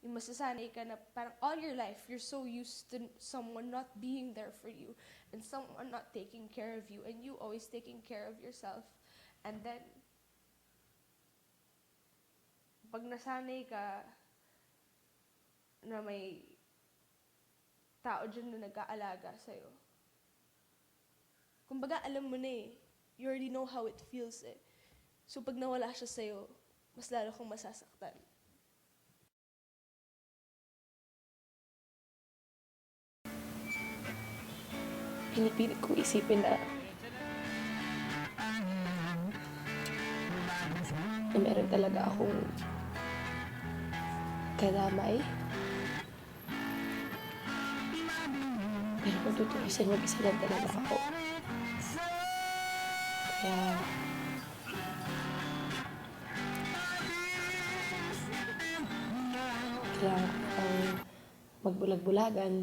Yung masasanay ka na parang all your life, you're so used to someone not being there for you and someone not taking care of you and you always taking care of yourself. And then, pag nasanay ka na may tao dyan na nag-aalaga sa'yo, kumbaga alam mo na eh, you already know how it feels eh. So pag nawala siya sa'yo, mas lalo kang masasaktan. Pinipilit kong isipin na meron talaga akong kadamay. Pero kung tutuusin, mag-isa lang talaga ako. Kaya, kailangan ko pang magbulag-bulagan.